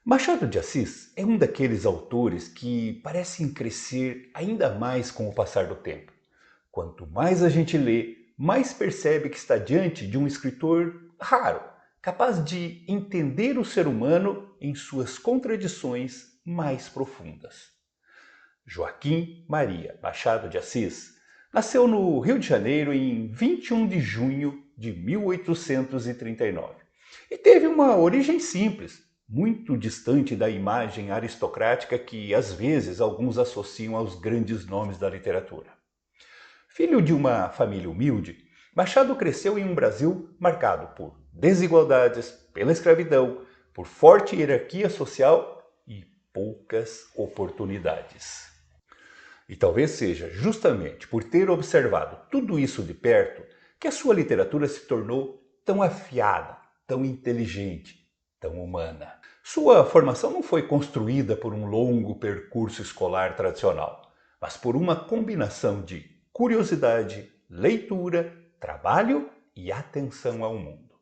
Machado de Assis é um daqueles autores que parecem crescer ainda mais com o passar do tempo. Quanto mais a gente lê, mais percebe que está diante de um escritor raro, capaz de entender o ser humano em suas contradições mais profundas. Joaquim Maria Machado de Assis nasceu no Rio de Janeiro em 21 de junho de 1839 e teve uma origem simples, muito distante da imagem aristocrática que às vezes alguns associam aos grandes nomes da literatura. Filho de uma família humilde, Machado cresceu em um Brasil marcado por desigualdades, pela escravidão, por forte hierarquia social e poucas oportunidades. E talvez seja justamente por ter observado tudo isso de perto que a sua literatura se tornou tão afiada, tão inteligente, tão humana. Sua formação não foi construída por um longo percurso escolar tradicional, mas por uma combinação de curiosidade, leitura, trabalho e atenção ao mundo.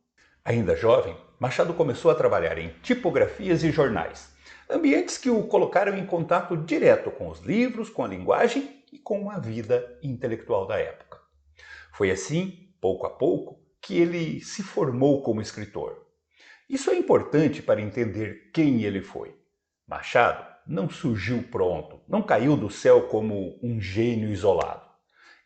Ainda jovem, Machado começou a trabalhar em tipografias e jornais, ambientes que o colocaram em contato direto com os livros, com a linguagem e com a vida intelectual da época. Foi assim, pouco a pouco, que ele se formou como escritor. Isso é importante para entender quem ele foi. Machado não surgiu pronto, não caiu do céu como um gênio isolado.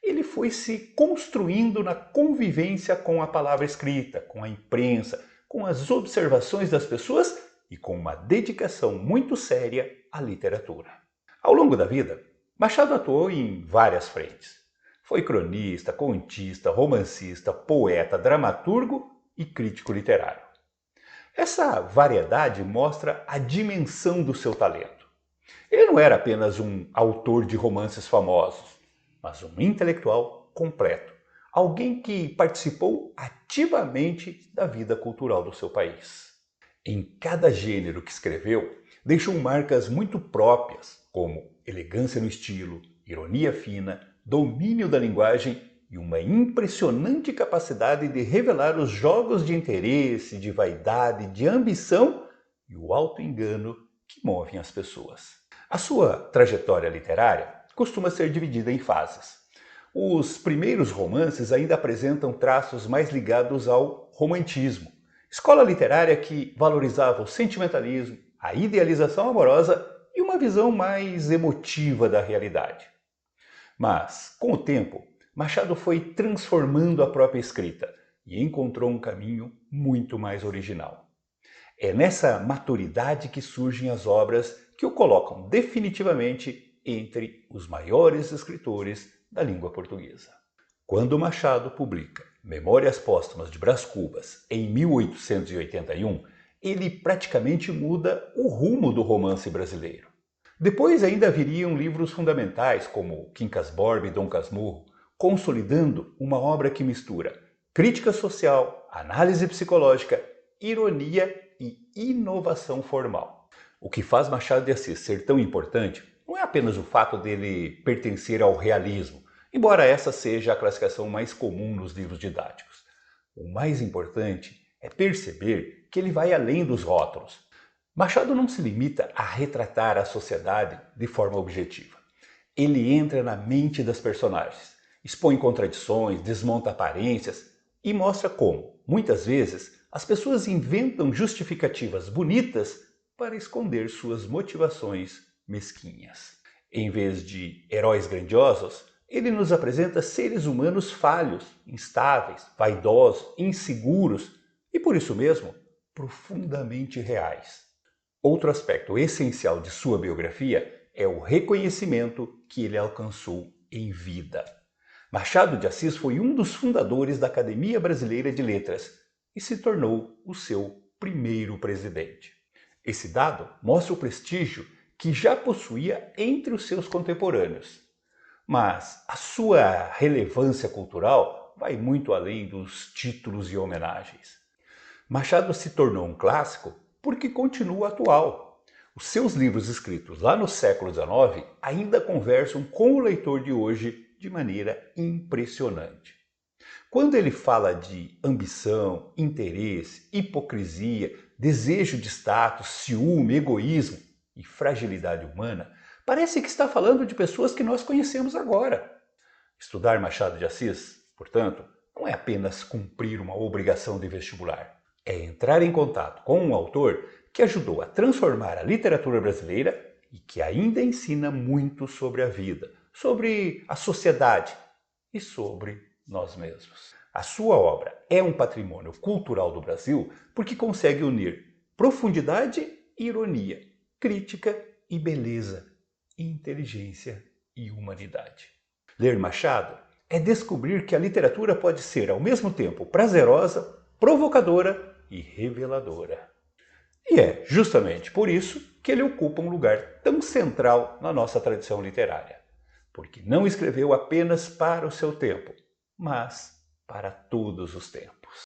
Ele foi se construindo na convivência com a palavra escrita, com a imprensa, com as observações das pessoas e com uma dedicação muito séria à literatura. Ao longo da vida, Machado atuou em várias frentes. Foi cronista, contista, romancista, poeta, dramaturgo e crítico literário. Essa variedade mostra a dimensão do seu talento. Ele não era apenas um autor de romances famosos, mas um intelectual completo, alguém que participou ativamente da vida cultural do seu país. Em cada gênero que escreveu, deixou marcas muito próprias, como elegância no estilo, ironia fina, domínio da linguagem e uma impressionante capacidade de revelar os jogos de interesse, de vaidade, de ambição e o auto-engano que movem as pessoas. A sua trajetória literária costuma ser dividida em fases. Os primeiros romances ainda apresentam traços mais ligados ao romantismo, escola literária que valorizava o sentimentalismo, a idealização amorosa e uma visão mais emotiva da realidade. Mas, com o tempo, Machado foi transformando a própria escrita e encontrou um caminho muito mais original. É nessa maturidade que surgem as obras que o colocam definitivamente entre os maiores escritores da língua portuguesa. Quando Machado publica Memórias Póstumas de Brás Cubas em 1881, ele praticamente muda o rumo do romance brasileiro. Depois ainda viriam livros fundamentais como Quincas Borba e Dom Casmurro, consolidando uma obra que mistura crítica social, análise psicológica, ironia e inovação formal. O que faz Machado de Assis ser tão importante não é apenas o fato dele pertencer ao realismo, embora essa seja a classificação mais comum nos livros didáticos. O mais importante é perceber que ele vai além dos rótulos. Machado não se limita a retratar a sociedade de forma objetiva. Ele entra na mente das personagens, expõe contradições, desmonta aparências e mostra como, muitas vezes, as pessoas inventam justificativas bonitas para esconder suas motivações mesquinhas. Em vez de heróis grandiosos, ele nos apresenta seres humanos falhos, instáveis, vaidosos, inseguros e, por isso mesmo, profundamente reais. Outro aspecto essencial de sua biografia é o reconhecimento que ele alcançou em vida. Machado de Assis foi um dos fundadores da Academia Brasileira de Letras e se tornou o seu primeiro presidente. Esse dado mostra o prestígio que já possuía entre os seus contemporâneos. Mas a sua relevância cultural vai muito além dos títulos e homenagens. Machado se tornou um clássico porque continua atual. Os seus livros escritos lá no século XIX ainda conversam com o leitor de hoje de maneira impressionante. Quando ele fala de ambição, interesse, hipocrisia, desejo de status, ciúme, egoísmo e fragilidade humana, parece que está falando de pessoas que nós conhecemos agora. Estudar Machado de Assis, portanto, não é apenas cumprir uma obrigação de vestibular. É entrar em contato com um autor que ajudou a transformar a literatura brasileira e que ainda ensina muito sobre a vida, sobre a sociedade e sobre nós mesmos. A sua obra é um patrimônio cultural do Brasil porque consegue unir profundidade e ironia, crítica e beleza, inteligência e humanidade. Ler Machado é descobrir que a literatura pode ser ao mesmo tempo prazerosa, provocadora e reveladora. E é justamente por isso que ele ocupa um lugar tão central na nossa tradição literária, porque não escreveu apenas para o seu tempo, mas para todos os tempos.